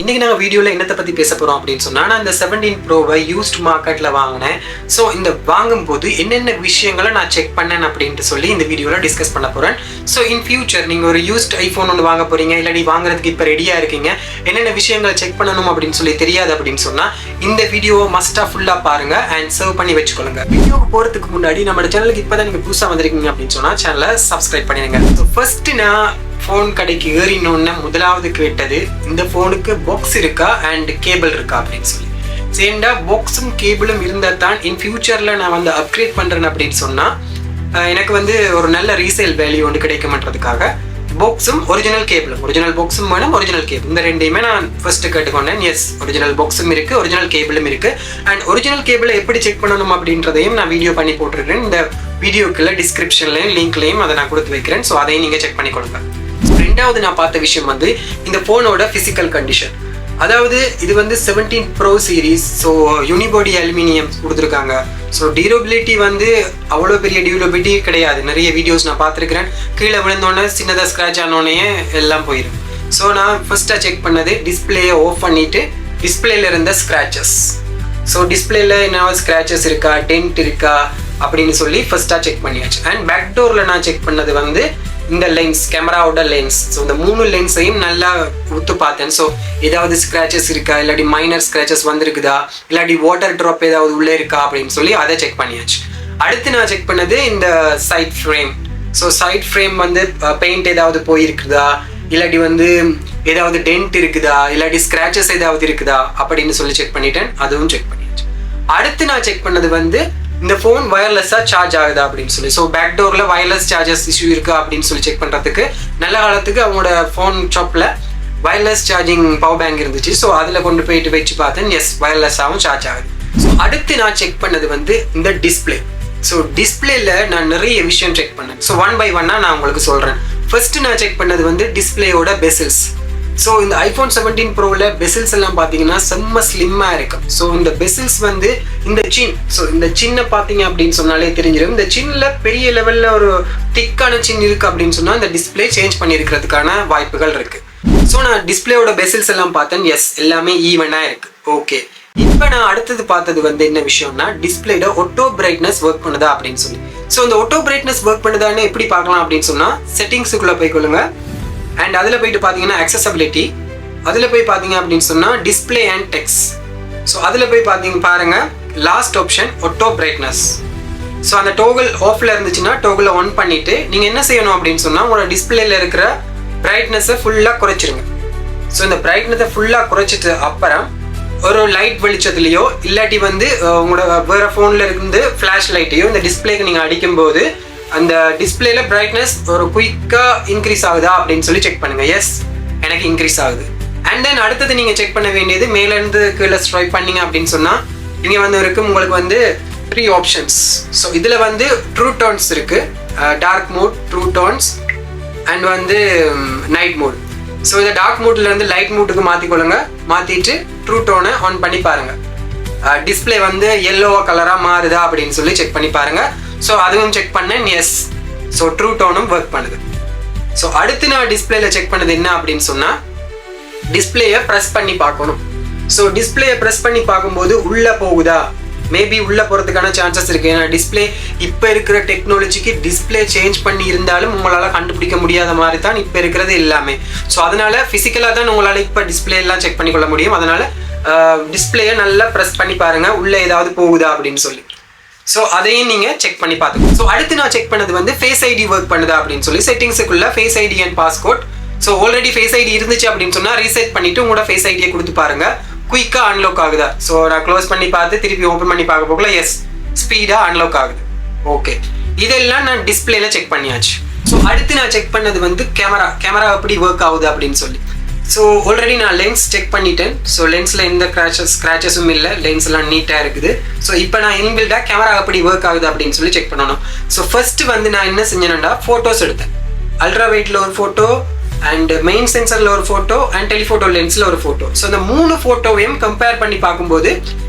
இன்னைக்கு நாங்கள் வீடியோவில் என்னத்தை பற்றி பேச போகிறோம் அப்படின்னு சொன்னால், நான் இந்த 17 ப்ரோவை யூஸ்ட் மார்க்கெட்டில் வாங்கினேன். ஸோ இந்த வாங்கும்போது என்னென்ன விஷயங்களை நான் செக் பண்ணேன் அப்படின்ட்டு சொல்லி இந்த வீடியோவில் டிஸ்கஸ் பண்ண போகிறேன். ஸோ இன் ஃபியூச்சர் நீங்கள் ஒரு யூஸ்ட் ஐஃபோன் ஒன்று வாங்க போகிறீங்க, இல்லாட்டி வாங்குறதுக்கு இப்போ ரெடியாக இருக்கீங்க, என்னென்ன விஷயங்களை செக் பண்ணணும் அப்படின்னு சொல்லி தெரியாது அப்படின்னு சொன்னால் இந்த வீடியோவை மஸ்ட்டாக ஃபுல்லாக பாருங்கள் அண்ட் சேவ் பண்ணி வச்சுக்கொள்ளுங்க. வீடியோக்கு போகிறதுக்கு முன்னாடி நம்ம சேனலுக்கு இப்போ தான் நீங்கள் புதுசாக வந்திருக்கீங்க அப்படின்னு சொன்னால் சேனலை சப்ஸ்கிரைப் பண்ணிடுங்க. ஸோ ஃபர்ஸ்ட்டு நான் ஃபோன் கடைக்கு ஏறினோன்னு முதலாவது கேட்டது, இந்த ஃபோனுக்கு பாக்ஸ் இருக்கா அண்ட் கேபிள் இருக்கா அப்படின்னு சொல்லி. சேண்டா பாக்ஸும் கேபிளும் இருந்தால் தான் இன் ஃபியூச்சரில் நான் வந்து அப்கிரேட் பண்ணுறேன் அப்படின்னு சொன்னால் எனக்கு வந்து ஒரு நல்ல ரீசேல் வேல்யூ ஒன்று கிடைக்குமன்றதுக்காக பாக்ஸும் ஒரிஜினல் கேபிளும், ஒரிஜினல் பாக்ஸும் வேணும், ஒரிஜினல் கேபிள், இந்த ரெண்டையுமே நான் ஃபர்ஸ்ட்டு கேட்டுக்கொண்டேன். எஸ், ஒரிஜினல் பாக்ஸும் இருக்குது, ஒரிஜினல் கேபிளும் இருக்குது. அண்ட் ஒரிஜினல் கேபிளை எப்படி செக் பண்ணணும் அப்படின்றதையும் நான் வீடியோ பண்ணி போட்டிருக்கிறேன். இந்த வீடியோக்குள்ள டிஸ்கிரிப்ஷன்லையும் லிங்க்லையும் அதை நான் கொடுத்து வைக்கிறேன். ஸோ அதையும் நீங்கள் செக் பண்ணி கொடுங்க. ரெண்டாவது நான் பார்த்த விஷயம் வந்து இந்த ஃபோனோட ஃபிசிக்கல் கண்டிஷன். அதாவது இது வந்து 17 pro series. So unibody aluminium கொடுத்துருக்காங்க. ஸோ டியூரபிலிட்டி வந்து அவ்வளோ பெரிய டியூரபிலிட்டி கிடையாது. நிறைய வீடியோஸ் நான் பார்த்துருக்கிறேன், கீழே விழுந்தோடனே சின்னதாக ஸ்க்ராட்ச் ஆனோடனே எல்லாம் போயிடும். ஸோ நான் ஃபர்ஸ்ட்டாக செக் பண்ணது டிஸ்பிளேயை ஆஃப் பண்ணிவிட்டு டிஸ்பிளேல இருந்த ஸ்க்ராச்சஸ். ஸோ டிஸ்பிளேல என்ன ஸ்க்ராச்சஸ் இருக்கா, டென்ட் இருக்கா அப்படின்னு சொல்லி ஃபர்ஸ்ட்டாக செக் பண்ணியாச்சு. அண்ட் பேக் டோரில் நான் செக் பண்ணது வந்து இந்த லென்ஸ், கேமராவோட லென்ஸ். ஸோ இந்த 3 லென்ஸையும் நல்லா உத்து பார்த்தேன். ஸோ ஏதாவது ஸ்க்ராச்சஸ் இருக்கா, இல்லாட்டி மைனர் ஸ்க்ராச்சஸ் வந்திருக்குதா, இல்லாட்டி வாட்டர் ட்ராப் ஏதாவது உள்ளே இருக்கா அப்படின்னு சொல்லி அதை செக் பண்ணியாச்சு. அடுத்து நான் செக் பண்ணது இந்த side frame. So side frame வந்து பெயிண்ட் ஏதாவது போயிருக்குதா, இல்லாட்டி வந்து ஏதாவது டென்ட் இருக்குதா, இல்லாட்டி ஸ்க்ராச்சஸ் ஏதாவது இருக்குதா அப்படின்னு சொல்லி செக் பண்ணிட்டேன். அதுவும் செக் பண்ணியாச்சு. அடுத்து நான் செக் பண்ணது வந்து இந்த ஃபோன் வயர்லெஸ்ஸாக சார்ஜ் ஆகுதா அப்படின்னு சொல்லி. ஸோ பேக் டோரில் வயர்லெஸ் சார்ஜஸ் இஷ்யூ இருக்கா அப்படின்னு சொல்லி செக் பண்ணுறதுக்கு நல்ல காலத்துக்கு அவங்களோட ஃபோன் ஷாப்பில் வயர்லெஸ் சார்ஜிங் பவர் பேங்க் இருந்துச்சு. ஸோ அதில் கொண்டு போயிட்டு வச்சு பார்த்தேன். எஸ், வயர்லெஸ்ஸாகவும் சார்ஜ் ஆகுது. ஸோ அடுத்து நான் செக் பண்ணது வந்து இந்த டிஸ்பிளே. ஸோ டிஸ்பிளேல நான் நிறைய விஷயம் செக் பண்ணேன். ஸோ 1 by 1 நான் உங்களுக்கு சொல்கிறேன். ஃபர்ஸ்ட் நான் செக் பண்ணது வந்து டிஸ்பிளேயோட பெசில்ஸ். ஸோ இந்த ஐஃபோன் 17 ப்ரோவில் பெசில்ஸ் எல்லாம் பார்த்தீங்கன்னா செம்ம ஸ்லிம்மாக இருக்கும். ஸோ இந்த பெசில்ஸ் வந்து இந்த சின், ஸோ இந்த சின்னை பார்த்தீங்க அப்படின்னு சொன்னாலே தெரிஞ்சிடும். இந்த சின்னில் பெரிய லெவலில் ஒரு திக்கான சின் இருக்குது அப்படின்னு சொன்னால் இந்த டிஸ்பிளே சேஞ்ச் பண்ணியிருக்கிறதுக்கான வாய்ப்புகள் இருக்குது. ஸோ நான் டிஸ்பிளேயோட பெசில்ஸ் எல்லாம் பார்த்தேன். எஸ், எல்லாமே ஈவனாக இருக்குது. ஓகே, இப்போ நான் அடுத்தது பார்த்தது வந்து என்ன விஷயம்னா, டிஸ்பிளேட ஆட்டோ பிரைட்னஸ் ஒர்க் பண்ணுதா அப்படின்னு சொல்லி. ஸோ இந்த ஆட்டோ பிரைட்னஸ் ஒர்க் பண்ணுதான்னு எப்படி பார்க்கலாம் அப்படின்னு சொன்னால், செட்டிங்ஸுக்குள்ளே போய்க்கொள்ளுங்க. அண்ட் அதில் போயிட்டு பார்த்தீங்கன்னா அக்சசபிலிட்டி, அதில் போய் பார்த்தீங்க அப்படின்னு சொன்னால் டிஸ்பிளே அண்ட் டெக்ஸ்ட். ஸோ அதில் போய் பாருங்கள் last option auto brightness. So அந்த டோகல் ஆஃபில் இருந்துச்சுன்னா டோகலை ஆன் பண்ணிவிட்டு நீங்கள் என்ன செய்யணும் அப்படின்னு சொன்னால் உங்களோட டிஸ்பிளேல இருக்கிற பிரைட்னஸை ஃபுல்லாக குறைச்சிருங்க. ஸோ இந்த பிரைட்னஸை ஃபுல்லாக குறைச்சிட்டு அப்புறம் ஒரு லைட் வெளிச்சத்துலையோ இல்லாட்டி வந்து உங்களோட வேறு ஃபோனில் இருந்து ஃப்ளாஷ் லைட்டையோ இந்த டிஸ்பிளேக்கு நீங்கள் அடிக்கும்போது அந்த டிஸ்பிளேல பிரைட்னஸ் ஒரு குயிக்காக இன்க்ரீஸ் ஆகுதா அப்படின்னு சொல்லி செக் பண்ணுங்கள். எஸ், எனக்கு இன்க்ரீஸ் ஆகுது. அண்ட் தென் அடுத்தது நீங்கள் செக் பண்ண வேண்டியது, மேலேருந்து கீழே ஸ்வைப் பண்ணிங்க அப்படின்னு சொன்னால் இங்கே வந்து இருக்குது உங்களுக்கு வந்து 3 ஆப்ஷன்ஸ். ஸோ இதில் வந்து ட்ரூ டோன்ஸ் இருக்குது, dark mode, true tones and வந்து நைட் மோட். ஸோ இதை டார்க் மோட்லேருந்து லைட் மோட்டுக்கு மாற்றிக்கொள்ளுங்க. மாற்றிட்டு ட்ரூ டோனை ஆன் பண்ணி பாருங்கள். டிஸ்பிளே வந்து எல்லோவா கலராக மாறுதா அப்படின்னு சொல்லி செக் பண்ணி பாருங்கள். ஸோ அதுவும் செக் பண்ணேன். எஸ், ஸோ ட்ரூ டோனும் ஒர்க் பண்ணுது. ஸோ அடுத்து நான் டிஸ்பிளேல செக் பண்ணது என்ன அப்படின்னு சொன்னால், டிஸ்பிளேயை ப்ரெஸ் பண்ணி பார்க்கணும். ஸோ டிஸ்பிளேயை ப்ரெஸ் பண்ணி பார்க்கும்போது உள்ளே போகுதா, மேபி உள்ளே போகிறதுக்கான சான்சஸ் இருக்குது. ஏன்னா டிஸ்பிளே இப்போ இருக்கிற டெக்னாலஜிக்கு டிஸ்பிளே சேஞ்ச் பண்ணி இருந்தாலும் உங்களால் கண்டுபிடிக்க முடியாத மாதிரி தான் இப்போ இருக்கிறது எல்லாமே. ஸோ அதனால் ஃபிசிக்கலாக தான் உங்களால் இப்போ டிஸ்பிளே எல்லாம் செக் பண்ணிக்கொள்ள முடியும். அதனால் டிஸ்பிளேயை நல்லா ப்ரெஸ் பண்ணி பாருங்கள் உள்ளே ஏதாவது போகுதா அப்படின்னு சொல்லி. ஸோ அதையும் நீங்கள் செக் பண்ணி பார்த்துக்கணும். ஸோ அடுத்து நான் செக் பண்ணது வந்து ஃபேஸ் ஐடி ஒர்க் பண்ணுதா அப்படின்னு சொல்லி. செட்டிங்ஸுக்குள்ள face ID and passcode. So already face ID இருந்துச்சு அப்படின்னு சொன்னால் ரீசெட் பண்ணிவிட்டு உங்களோட ஃபேஸ் ஐடியை கொடுத்து பாருங்கள் குயிக்காக அன்லாக் ஆகுதா. ஸோ நான் க்ளோஸ் பண்ணி பார்த்து திருப்பி ஓப்பன் பண்ணி பார்க்க போகல. எஸ், ஸ்பீடாக அன்லாக் ஆகுது. ஓகே, இதெல்லாம் நான் டிஸ்பிளேல செக் பண்ணியாச்சு. ஸோ அடுத்து நான் செக் பண்ணது வந்து கேமரா எப்படி ஒர்க் ஆகுது அப்படின்னு சொல்லி. ஸோ ஆல்ரெடி நான் லென்ஸ் செக் பண்ணிட்டேன். ஸோ லென்ஸில் எந்த ஸ்க்ராச்சஸும் இல்லை, லென்ஸ் எல்லாம் நீட்டாக இருக்குது. ஸோ இப்போ நான் இன்பில்டாக கேமரா எப்படி ஒர்க் ஆகுது அப்படின்னு சொல்லி செக் பண்ணணும். ஸோ ஃபர்ஸ்ட்டு வந்து நான் என்ன செஞ்சேன்னா ஃபோட்டோஸ் எடுத்தேன். அல்ட்ரா வெயிட்டில் ஒரு ஃபோட்டோ அண்ட் மெயின் சென்சரில் ஒரு ஃபோட்டோ அண்ட் டெலிஃபோட்டோ லென்ஸில் ஒரு ஃபோட்டோ. ஸோ இந்த 3 ஃபோட்டோவையும் கம்பேர் பண்ணி பார்க்கும்போது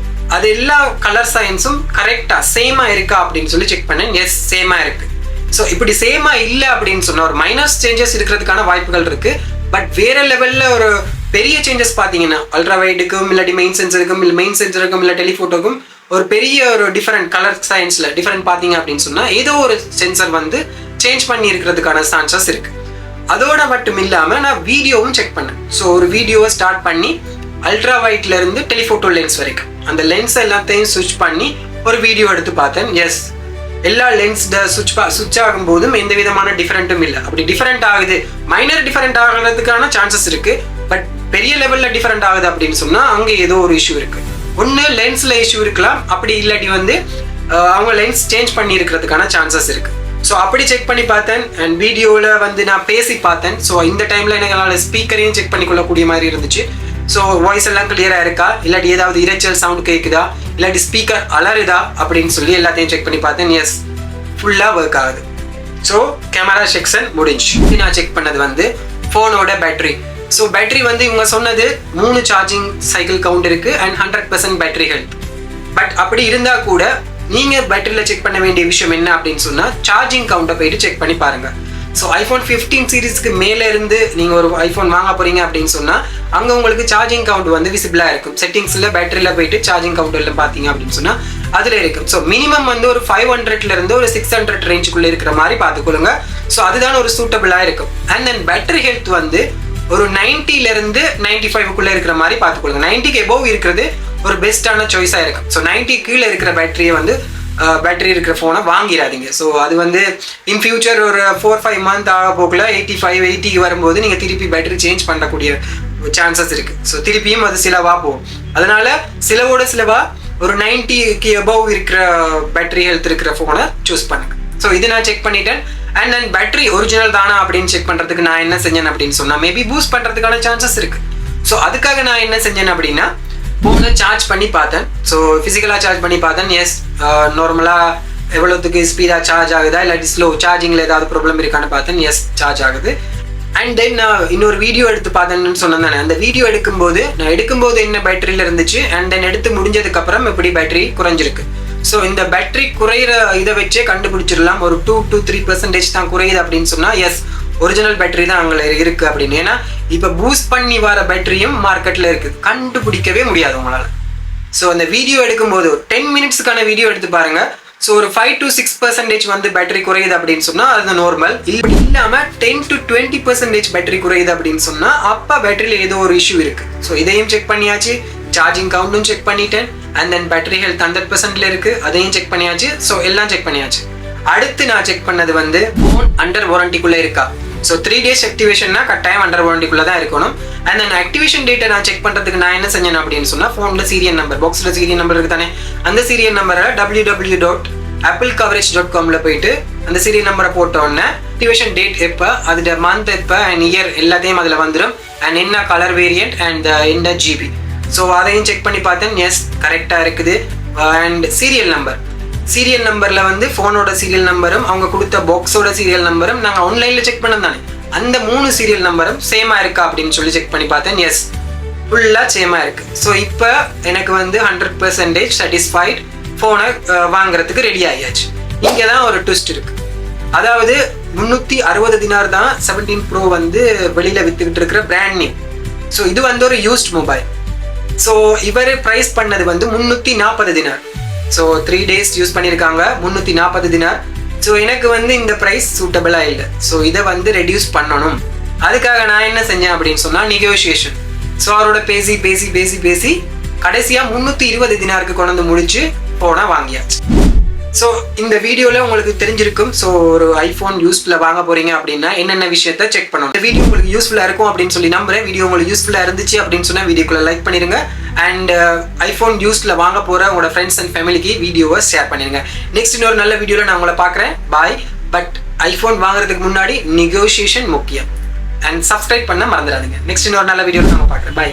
அது எல்லா கலர் சயின்ஸும் கரெக்டாக சேமாக இருக்கா அப்படின்னு சொல்லி செக் பண்ணேன். எஸ், சேமாக இருக்குது. ஸோ இப்படி சேமாக இல்லை அப்படின்னு சொன்னால் ஒரு மைனஸ் சேஞ்சஸ் இருக்கிறதுக்கான வாய்ப்புகள் இருக்குது. பட் வேற லெவலில் ஒரு பெரிய சேஞ்சஸ் பார்த்தீங்கன்னா அல்ட்ரா வைடுக்கும் இல்லாட்டி மெயின் சென்சருக்கும் இல்லை மெயின் சென்சருக்கும் இல்லை டெலிஃபோட்டோக்கும் ஒரு பெரிய ஒரு டிஃப்ரெண்ட் கலர் சயின்ஸில் டிஃப்ரெண்ட் பார்த்தீங்க அப்படின்னு சொன்னால் ஏதோ ஒரு சென்சர் வந்து சேஞ்ச் பண்ணி இருக்கிறதுக்கான சான்சஸ் இருக்குது. அதோட மட்டும் இல்லாமல் நான் வீடியோவும் செக் பண்ணேன். ஸோ ஒரு வீடியோவை ஸ்டார்ட் பண்ணி அல்ட்ரா வைட்லேருந்து டெலிஃபோட்டோ லென்ஸ் வரைக்கும் அந்த லென்ஸ் எல்லாத்தையும் சுவிட்ச் பண்ணி ஒரு வீடியோ எடுத்து பார்த்தேன். எஸ், எல்லா லென்ஸ் சுவிட்ச் ஆகும்போதும் எந்த விதமான டிஃபரெண்ட்டும் இல்லை. அப்படி டிஃபரெண்ட் ஆகுது, மைனர் டிஃபரெண்ட் ஆகிறதுக்கான சான்சஸ் இருக்குது. பட் பெரிய லெவலில் டிஃபரெண்ட் ஆகுது அப்படின்னு சொன்னால் அங்கே ஏதோ ஒரு இஷ்யூ இருக்குது. ஒன்று லென்ஸில் இஷ்யூ இருக்கலாம், அப்படி இல்லாட்டி வந்து அவங்க லென்ஸ் சேஞ்ச் பண்ணி இருக்கிறதுக்கான சான்சஸ் இருக்குது. ஸோ அப்படி செக் பண்ணி பார்த்தேன். அண்ட் வீடியோவில் வந்து நான் பேசி பார்த்தேன். ஸோ இந்த டைமில் எனக்கு ஸ்பீக்கரையும் செக் பண்ணிக்கொள்ளக்கூடிய மாதிரி இருந்துச்சு. ஸோ வாய்ஸ் எல்லாம் கிளியராக இருக்கா, இல்லாட்டி ஏதாவது இரைச்சல் சவுண்ட் கேட்குதா, இல்லாட்டி ஸ்பீக்கர் அலறுதா அப்படின்னு சொல்லி எல்லாத்தையும் செக் பண்ணி பார்த்தேன். எஸ், ஃபுல்லாக ஒர்க் ஆகுது. ஸோ கேமரா செக்ஷன் முடிஞ்சு. நான் செக் பண்ணது வந்து ஃபோனோட பேட்டரி. ஸோ பேட்டரி வந்து இவங்க சொன்னது 3 சார்ஜிங் சைக்கிள் கவுண்ட் இருக்குது அண்ட் 100% பேட்டரி ஹெல்த். பட் அப்படி இருந்தால் கூட நீங்கள் பேட்டரியில் செக் பண்ண வேண்டிய விஷயம் என்ன அப்படின்னு சொன்னால் சார்ஜிங் கவுண்ட்டை போயிட்டு செக் பண்ணி பாருங்கள். ஸோ ஐஃபோன் 15 சீரீஸ்க்கு மேலே இருந்து நீங்கள் ஒரு ஐஃபோன் வாங்க போகிறீங்க அப்படின்னு சொன்னால் அங்கே உங்களுக்கு சார்ஜிங் கவுண்ட் வந்து விசிபிளாக இருக்கும். செட்டிங்ஸில் பேட்டரியில் போயிட்டு சார்ஜிங் கவுண்ட் எல்லாம் பார்த்தீங்க அப்படின்னு சொன்னால் அதில் இருக்கும். ஸோ மினிமம் வந்து ஒரு 500லேருந்து ஒரு 600 ரேஞ்சுக்குள்ளே இருக்கிற மாதிரி பார்த்துக்கொள்ளுங்க. ஸோ அதுதான் ஒரு சூட்டபிளாக இருக்கும். அண்ட் தென் பேட்டரி ஹெல்த் வந்து ஒரு 90லேருந்து 95க்குள்ளே இருக்கிற மாதிரி பார்த்துக்கொள்ளுங்க. 90க்கு எபோவ் இருக்கிறது ஒரு பெஸ்ட்டான சாய்ஸாக இருக்கும். ஸோ 90 கீழே இருக்கிற பேட்டரியை வந்து பேட்டரி இருக்கிற ஃபோனை வாங்கிடாதீங்க. ஸோ அது வந்து இன் ஃபியூச்சர் ஒரு 4-5 மந்த் ஆக போக்கில் 85-80க்கு வரும்போது நீங்கள் திருப்பி பேட்டரி சேஞ்ச் பண்ணக்கூடிய சான்சஸ் இருக்குது. ஸோ திருப்பியும் அது சிலவாக போகும். அதனால் சிலவோட சிலவாக ஒரு 90க்கு எபோவ் இருக்கிற பேட்டரி ஹெல்த் இருக்கிற ஃபோனை சூஸ் பண்ணுங்க. ஸோ இது நான் செக் பண்ணிட்டேன். அண்ட் தென் பேட்டரி ஒரிஜினல் தானா அப்படின்னு செக் பண்ணுறதுக்கு நான் என்ன செஞ்சேன் அப்படின்னு சொன்னால் மேபி பூஸ்ட் பண்ணுறதுக்கான சான்சஸ் இருக்குது. ஸோ அதுக்காக நான் என்ன செஞ்சேன் அப்படின்னா ஃபோனை சார்ஜ் பண்ணி பார்த்தேன். ஸோ ஃபிசிக்கலாக சார்ஜ் பண்ணி பார்த்தேன். எஸ், நார்மலாக எவ்வளோத்துக்கு ஸ்பீடாக சார்ஜ் ஆகுதா இல்லாட்டி ஸ்லோ சார்ஜிங்கில் ஏதாவது ப்ராப்ளம் இருக்கான்னு பார்த்தேன். எஸ், சார்ஜ் ஆகுது. அண்ட் தென் நான் இன்னொரு வீடியோ எடுத்து பார்த்தேன்னு சொன்னேன் தானே, அந்த வீடியோ எடுக்கும்போது என்ன பேட்டரியில் இருந்துச்சு அண்ட் தென் எடுத்து முடிஞ்சதுக்கப்புறம் எப்படி பேட்டரி குறைஞ்சிருக்கு. ஸோ இந்த பேட்டரி குறையிற இதை வச்சே கண்டுபிடிச்சிடலாம். ஒரு 2-3% தான் குறையுது அப்படின்னு சொன்னால் எஸ், ஒரிஜினல் பேட்டரி தான் அங்கே இருக்குது அப்படின்னு. ஏன்னா இப்போ பூஸ்ட் பண்ணி வர பேட்டரியும் மார்க்கெட்டில் இருக்குது, கண்டுபிடிக்கவே முடியாது உங்களால். ஸோ அந்த வீடியோ எடுக்கும்போது ஒரு 10 மினிட்ஸுக்கான வீடியோ எடுத்து பாருங்கள். ஸோ ஒரு 5-6% வந்து பேட்டரி குறையுது அப்படின்னு சொன்னால் அது நார்மல். இப்படி இல்லாமல் 10-20% பேட்டரி குறையுது அப்படின்னு சொன்னால் அப்போ பேட்டரியில் ஏதோ ஒரு இஷ்யூ இருக்குது. ஸோ இதையும் செக் பண்ணியாச்சு, சார்ஜிங் கவுண்ட்டும் செக் பண்ணிட்டேன். அண்ட் தென் பேட்டரி ஹெல்த் 100%ல இருக்குது, அதையும் செக் பண்ணியாச்சு. ஸோ எல்லாம் செக் பண்ணியாச்சு. அடுத்து நான் செக் பண்ணது வந்து ஃபோன் அண்டர் வாரண்டிக்குள்ளே இருக்கா. ஸோ 3 days ஆக்டிவேஷன்னா கட்டாயம் அண்டர் வாரண்டிக்குள்ளே தான் இருக்கணும். அண்ட் தென் ஆக்டிவேஷன் டேட்டை நான் செக் பண்ணுறதுக்கு நான் என்ன செஞ்சேன் அப்படின்னு சொன்னால் ஃபோனில் சீரியல் நம்பர், பாக்ஸில் சீரியல் நம்பர் இருக்குது தானே, அந்த சீரியல் நம்பரை www.applecoverage.com போயிட்டு அந்த சீரியல் நம்பரை போட்டோன்னே ஆக்டிவேஷன் டேட் எப்போ, அதோட மந்த் எப்போ அண்ட் இயர் எல்லாத்தையும் அதில் வந்துடும். அண்ட் என்ன கலர் வேரியன்ட் அண்ட் என்ன ஜிபி. ஸோ அதையும் செக் பண்ணி பார்த்தேன். எஸ், கரெக்டாக இருக்குது. அண்ட் சீரியல் நம்பரில் வந்து ஃபோனோட சீரியல் நம்பரும் அவங்க கொடுத்த பாக்ஸோட சீரியல் நம்பரும் நாங்கள் ஆன்லைனில் செக் பண்ண தானே, அந்த 3 சீரியல் நம்பரும் சேமாக இருக்கா அப்படின்னு சொல்லி செக் பண்ணி பார்த்தேன். எஸ், ஃபுல்லாக சேமாக இருக்குது. ஸோ இப்போ எனக்கு வந்து 100% சாட்டிஸ்ஃபைட், ஃபோனை வாங்குறதுக்கு ரெடி ஆகியாச்சு. இங்கே தான் ஒரு ட்விஸ்ட் இருக்குது. அதாவது 360 தினார் தான் 17 Pro வந்து வெளியில் விற்றுக்கிட்டு இருக்கிற பிராண்ட் நியூ. ஸோ இது வந்து ஒரு யூஸ்ட் மொபைல். ஸோ இவர் ப்ரைஸ் பண்ணது வந்து 340 தினார். ஸோ 3 days யூஸ் பண்ணியிருக்காங்க, 340 தினார். ஸோ எனக்கு வந்து இந்த ப்ரைஸ் சூட்டபிளாக இல்லை. ஸோ இதை வந்து ரெடியூஸ் பண்ணணும். அதுக்காக நான் என்ன செஞ்சேன் அப்படின்னு சொன்னால் நெகோஷியேஷன். ஸோ அவரோட பேசி கடைசியாக 320 தினாருக்கு கொண்டு வந்து முடிச்சு ஃபோனை வாங்கியாச்சு. ஸோ இந்த வீடியோவில் உங்களுக்கு தெரிஞ்சிருக்கும். ஸோ ஒரு ஐஃபோன் யூஸ்ஃபுல்லாக வாங்க போகிறீங்க அப்படின்னா என்னென்ன விஷயத்த செக் பண்ணணும். இந்த வீடியோ உங்களுக்கு யூஸ்ஃபுல்லாக இருக்கும் அப்படின்னு சொல்லி நம்புறேன். வீடியோ உங்களுக்கு யூஸ்ஃபுல்லாக இருந்துச்சு அப்படின்னு சொன்னால் வீடியோக்குள்ள லைக் பண்ணிடுங்க. அண்ட் ஐஃபோன் யூஸில் வாங்க போகிற உங்களோட ஃப்ரெண்ட்ஸ் அண்ட் ஃபேமிலிக்கு வீடியோவை ஷேர் பண்ணிடுங்க. நெக்ஸ்ட் இன்னொரு நல்ல வீடியோவில் நான் உங்களை பார்க்குறேன். பாய். பட் ஐஃபோன் வாங்குறதுக்கு முன்னாடி நெகோஷியேஷன் முக்கியம். அண்ட் சப்ஸ்கிரைப் பண்ண மறந்துடாதீங்க. நெக்ஸ்ட் இன்னொரு நல்ல வீடியோவில் நம்ம பார்க்குறேன். பாய்.